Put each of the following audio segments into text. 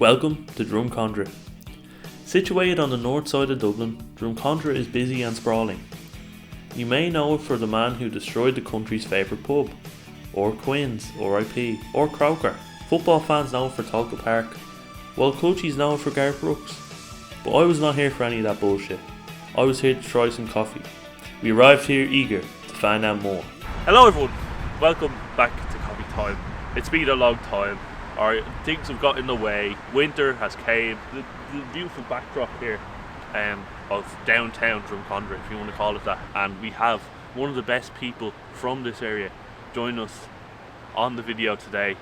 Welcome to Drumcondra. Situated on the north side of Dublin, Drumcondra is busy and sprawling. You may know it for the man who destroyed the country's favourite pub, or Quins, RIP, or Croker. Football fans know it for Talca Park, while Clutchies know it for Garth Brooks. But I was not here for any of that bullshit. I was here to try some coffee. We arrived here eager to find out more. Hello everyone, welcome back to Coffee Time. It's been a long time. Alright, things have got in the way. Winter has came. The beautiful backdrop here of downtown Drumcondra, if you want to call it that. And we have one of the best people from this area join us on the video today,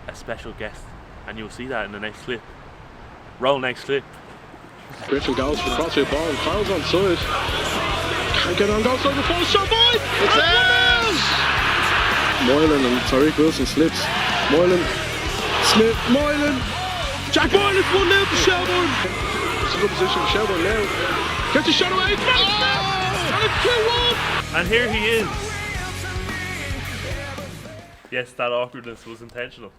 a special guest. And you'll see that in the next clip. Roll next clip. Griffin goes for the crossfield ball and Carl's on side. Can't get on goal side before the shot boy! It's in! Moylan and Tariq Wilson slips. Moylan, Smith, Moylan. Jack Moylan's 1-0 to Shelbourne. It's a good position for Shelbourne now. Gets the shot away. And it's 2-1. And here he is. Yes, that awkwardness was intentional.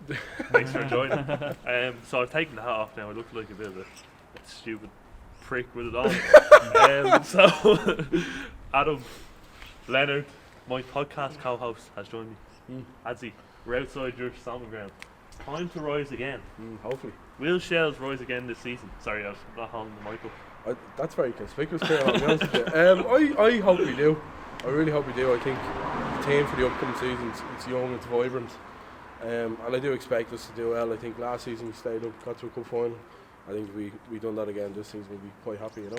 Thanks for joining. So I've taken the hat off now. I look like a bit of a stupid prick with it on. So Adam, Leonard, my podcast co-host, has joined me. Adzi, we're outside your salmon ground. Time to rise again. Hopefully. Will Shells rise again this season? Sorry, I was not holding the mic up. That's very conspicuous, I'll be honest with you. I hope we do. I really hope we do. I think the team for the upcoming season, it's young, it's vibrant. And I do expect us to do well. I think last season we stayed up, got to a cup final. I think we done that again this season. We'll be quite happy, you know.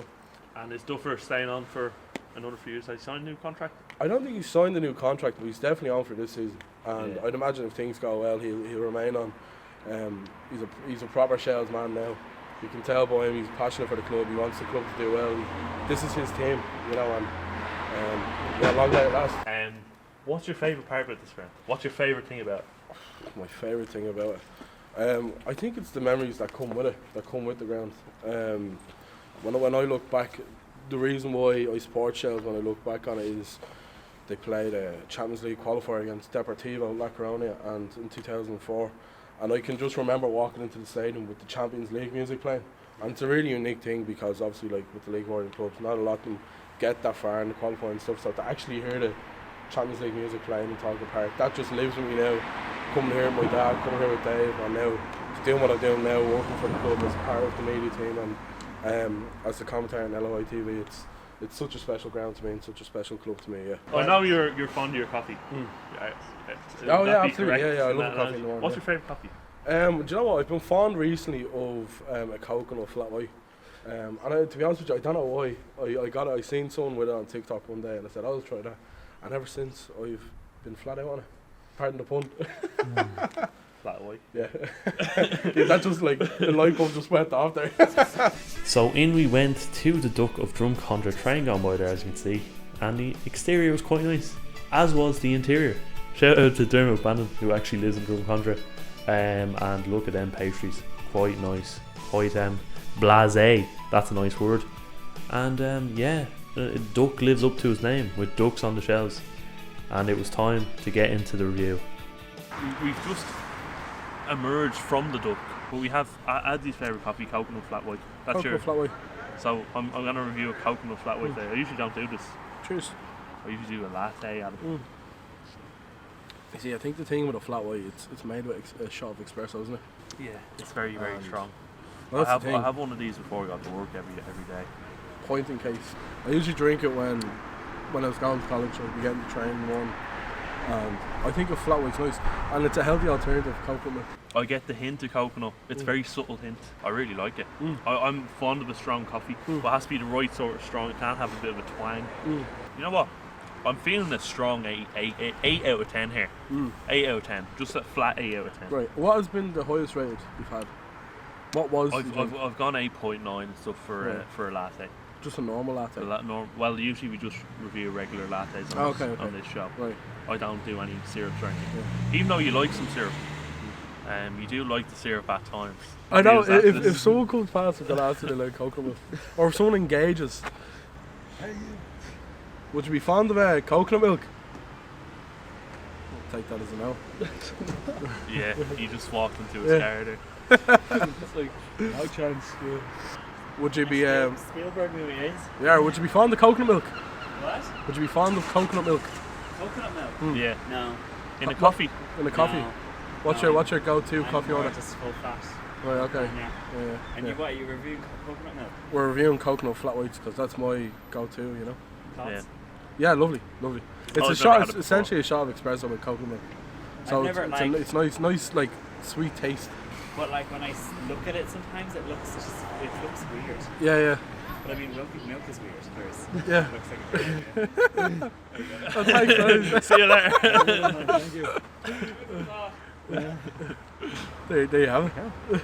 And is Duffer staying on for another few years? Has he signed a new contract? I don't think he's signed a new contract, but he's definitely on for this season. And I'd imagine if things go well, he'll remain on. He's a proper Shells man now. You can tell by him he's passionate for the club. He wants the club to do well. This is his team, you know. And long day at last. What's your favourite part about this ground? What's your favourite thing about it? My favourite thing about it, I think it's the memories that come with it, that come with the ground. When I look back, the reason why I support Shells when I look back on it is they played a Champions League qualifier against Deportivo La Coruña and in 2004, and I can just remember walking into the stadium with the Champions League music playing. And it's a really unique thing because obviously, like with the league warrior clubs, not a lot of them get that far in the qualifying stuff. So to actually hear the Champions League music playing in Talca Park, that just lives with me now. Coming here with my dad, coming here with Dave, and now doing what I'm doing now, working for the club as part of the media team and as the commentator on LOI TV, it's such a special ground to me and such a special club to me. Yeah. I know you're fond of your coffee. Yeah, absolutely. Yeah, I love coffee in the morning. What's your favourite coffee? Do you know what? I've been fond recently of a coconut flat white. And to be honest with you, I don't know why. I seen someone with it on TikTok one day and I said I'll try that. And ever since I've been flat out on it. Pardon the pun. Flat white. Yeah. That just like the light bulb just went off there. So in we went to the Duck of Drumcondra, train gone by there as you can see, and the exterior was quite nice, as was the interior. Shout out to Dermot Bannon who actually lives in Drumcondra, and look at them pastries, quite nice, quite blasé, that's a nice word. And Duck lives up to his name with ducks on the shelves. And it was time to get into the review. We've just emerged from the Duck, but we have Adzi's favourite coffee, coconut flat white. That's coconut flat white. So I'm going to review a coconut flat white today. I usually don't do this. Cheers. I usually do a latte out of it. You see, I think the thing with a flat white, it's made with a shot of espresso, isn't it? Yeah, it's very strong. Well, I have one of these before I got to work every day. Point in case. I usually drink it when I was going to college. I'd be getting the train in the morning. And I think a flat white's nice. And it's a healthy alternative to coconut milk. I get the hint of coconut. It's a very subtle hint. I really like it. I'm fond of a strong coffee. But it has to be the right sort of strong. It can't have a bit of a twang. You know what? I'm feeling a strong 8 out of 10 here. 8 out of 10. Just a flat 8 out of 10. Right. What has been the highest rated you've had? What was I've gone 8.9 and stuff for a latte. Just a normal latte? Well, usually we just review regular lattes on this shop. Right. I don't do any syrups or anything. Yeah. Even though you like some syrup, you do like the syrup at times. I know, if someone comes past with the latte they like coconut milk, or if someone engages, would you be fond of coconut milk? take that as a no. Yeah, he just walked into his car there. It's like, no chance. Yeah. Would you be Spielberg movie is. yeah? Would you be fond of coconut milk? What? Would you be fond of coconut milk Coconut milk? Yeah, No. in a coffee. in a coffee? No. What's No. your go-to coffee order? Just full fat. Right, okay. Yeah. Yeah, And yeah. you what? You reviewing coconut milk? We're reviewing coconut flat whites because that's my go-to. You know. Thoughts? Yeah, lovely. It's I've a never shot. had It's it before. essentially a shot of espresso with coconut milk. So I've never, it's nice, like sweet taste. But like when I look at it, sometimes it looks weird. Yeah. But I mean, milk is weird. Whereas Yeah. it looks like a Oh, thanks, guys. See you later. Thank you. There you have it.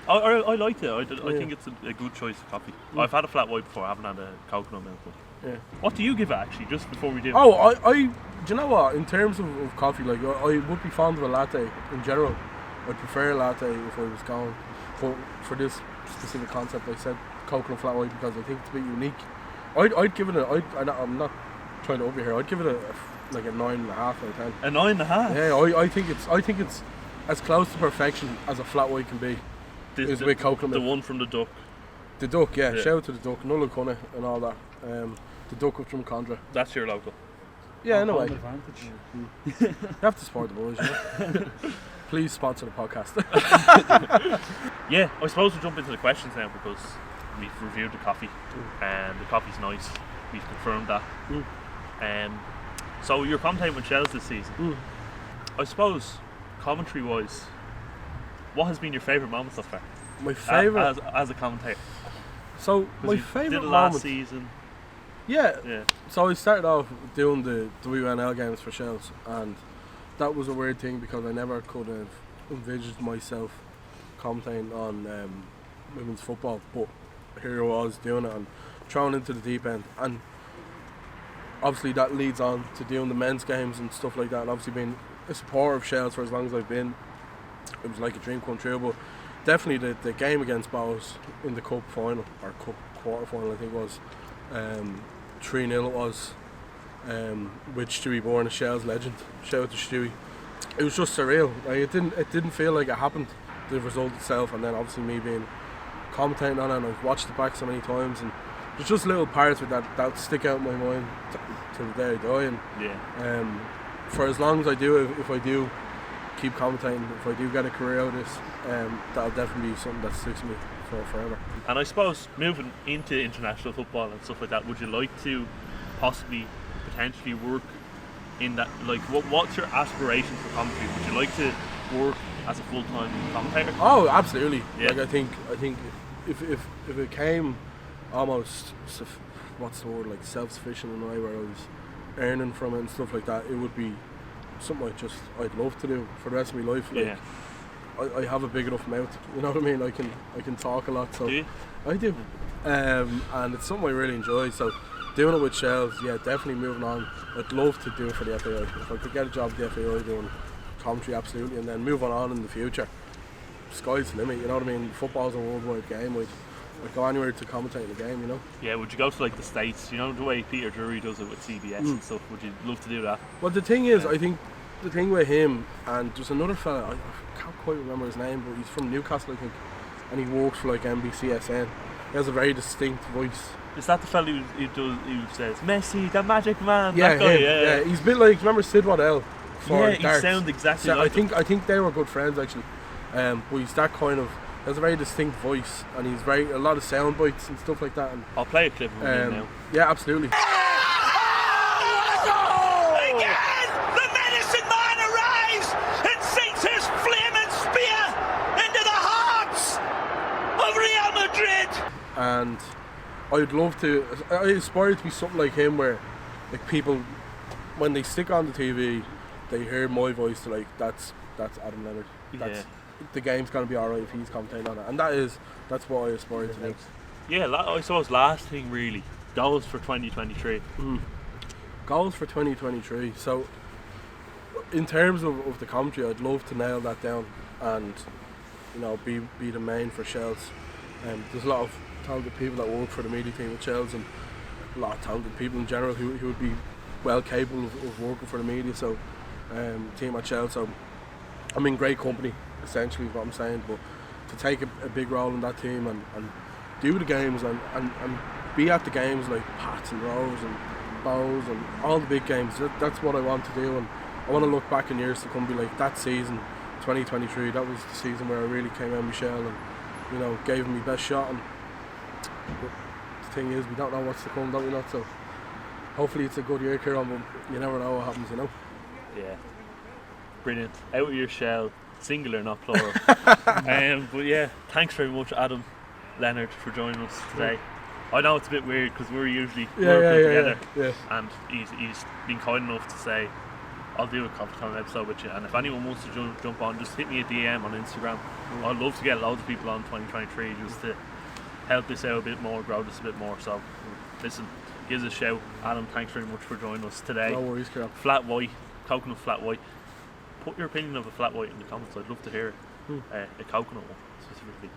I liked it. I think it's a good choice of coffee. I've had a flat white before. I haven't had a coconut milk. But Yeah. what do you give it actually? Just before we do. Oh, I do you know what? In terms of coffee, like I would be fond of a latte in general. I'd prefer a latte if I was going. But for this specific concept, I said coconut flat white because I think it's a bit unique. I'd give it I'm not trying to over here. I'd give it like a 9.5 out of 10. A 9.5. Yeah, I think it's as close to perfection as a flat white can be. Is with coconut The milk. one from the duck. The duck, yeah. Yeah. Shout out to the duck, Nulla Cunna and all that. The duck of Drumcondra. That's your local. Yeah, in a way. Advantage. You have to support the boys, you know. Please sponsor the podcast. Yeah, I suppose we'll jump into the questions now because we've reviewed the coffee and the coffee's nice. We've confirmed that. So you're commentating with Shells this season. I suppose, commentary wise, what has been your favourite moment so far? My favourite. As a commentator. So 'Cause my you favourite did it last moment. season. Yeah. So I started off doing the WNL games for Shells, and that was a weird thing because I never could have envisioned myself commentating on women's football, but here I was doing it and thrown into the deep end, and obviously that leads on to doing the men's games and stuff like that, and obviously being a supporter of Shells for as long as I've been, it was like a dream come true. But definitely the game against Bows in the cup final, or cup quarter final I think it was, 3-0 it was, with Stewie Bourne, a Shells legend. Shout out to Stewie. It was just surreal. Like, it didn't feel like it happened, the result itself, and then obviously me being commentating on it, and I've watched it back so many times, and there's just little parts with that stick out in my mind till the day I die. And Yeah. for as long as I do, if I do keep commentating, if I do get a career out of this, that'll definitely be something that sticks with me for forever. And I suppose moving into international football and stuff like that, would you like to possibly potentially work in that? Like, what's your aspiration for commentary? Would you like to work as a full-time commentator? Oh, absolutely. Yeah. Like I think if it came almost what's the word, like self-sufficient in a way where I was earning from it and stuff like that, it would be something I'd love to do for the rest of my life. Like, Yeah. I have a big enough mouth, you know what I mean? I can talk a lot, so Do you? I do, and it's something I really enjoy. So doing it with Shells, yeah, definitely moving on. I'd love to do it for the FAI. If I could get a job at the FAI doing commentary, absolutely, and then moving on in the future, sky's the limit. You know what I mean? Football's a worldwide game. I'd go anywhere to commentate the game, you know. Yeah, would you go to like the States? You know the way Peter Drury does it with CBS and stuff. Would you love to do that? Well, the thing is, I think the thing with him, and there's another fella, I can't quite remember his name, but he's from Newcastle, I think, and he works for like NBCSN. He has a very distinct voice. Is that the fella who says Messi, the magic man? Yeah, that guy, him. yeah. He's a bit like, remember Sid Waddell? Yeah, he darts? sounds exactly So like I think they were good friends actually. But he's that kind of, he has a very distinct voice, and he's a lot of sound bites and stuff like that. And, I'll play a clip of him now. yeah, absolutely. Again, the medicine man arrives and sinks his flaming spear into the hearts of Real Madrid. And I'd love to, I aspire to be something like him, where like people, when they stick on the TV, they hear my voice, to like, that's Adam Leonard. That's, the game's gonna be alright if he's commentating on it, and that's what I aspire to do. Yeah, I suppose last thing really, goals for 2023. Goals for 2023. So, in terms of the commentary, I'd love to nail that down, and you know, be the main for Shells. There's a lot of talented people that work for the media team at Shells, and a lot of talented people in general who would be well capable of working for the media. So team at Shell, so I'm in great company, essentially is what I'm saying. But to take a big role in that team and do the games and be at the games like Pats and Rows and Bows and all the big games, that's what I want to do. And I want to look back in years to come and be like, that season 2023, that was the season where I really came out of my shell and, you know, gave him my best shot. And the thing is, we don't know what's to come, don't we not? So hopefully it's a good year, Kieran, but you never know what happens, you know. Yeah, brilliant. Out of your shell, singular, not plural. But yeah, thanks very much, Adam, Leonard, for joining us today. I know it's a bit weird because we're usually together, and he's been kind enough to say, I'll do a Coffee Time episode with you, and if anyone wants to jump on, just hit me a DM on Instagram. I'd love to get loads of people on 2023 just to help this out a bit more, grow this a bit more. So listen, give us a shout. Adam, thanks very much for joining us today. No worries, Carol. Flat white, coconut flat white. Put your opinion of a flat white in the comments. I'd love to hear it. A coconut one specifically.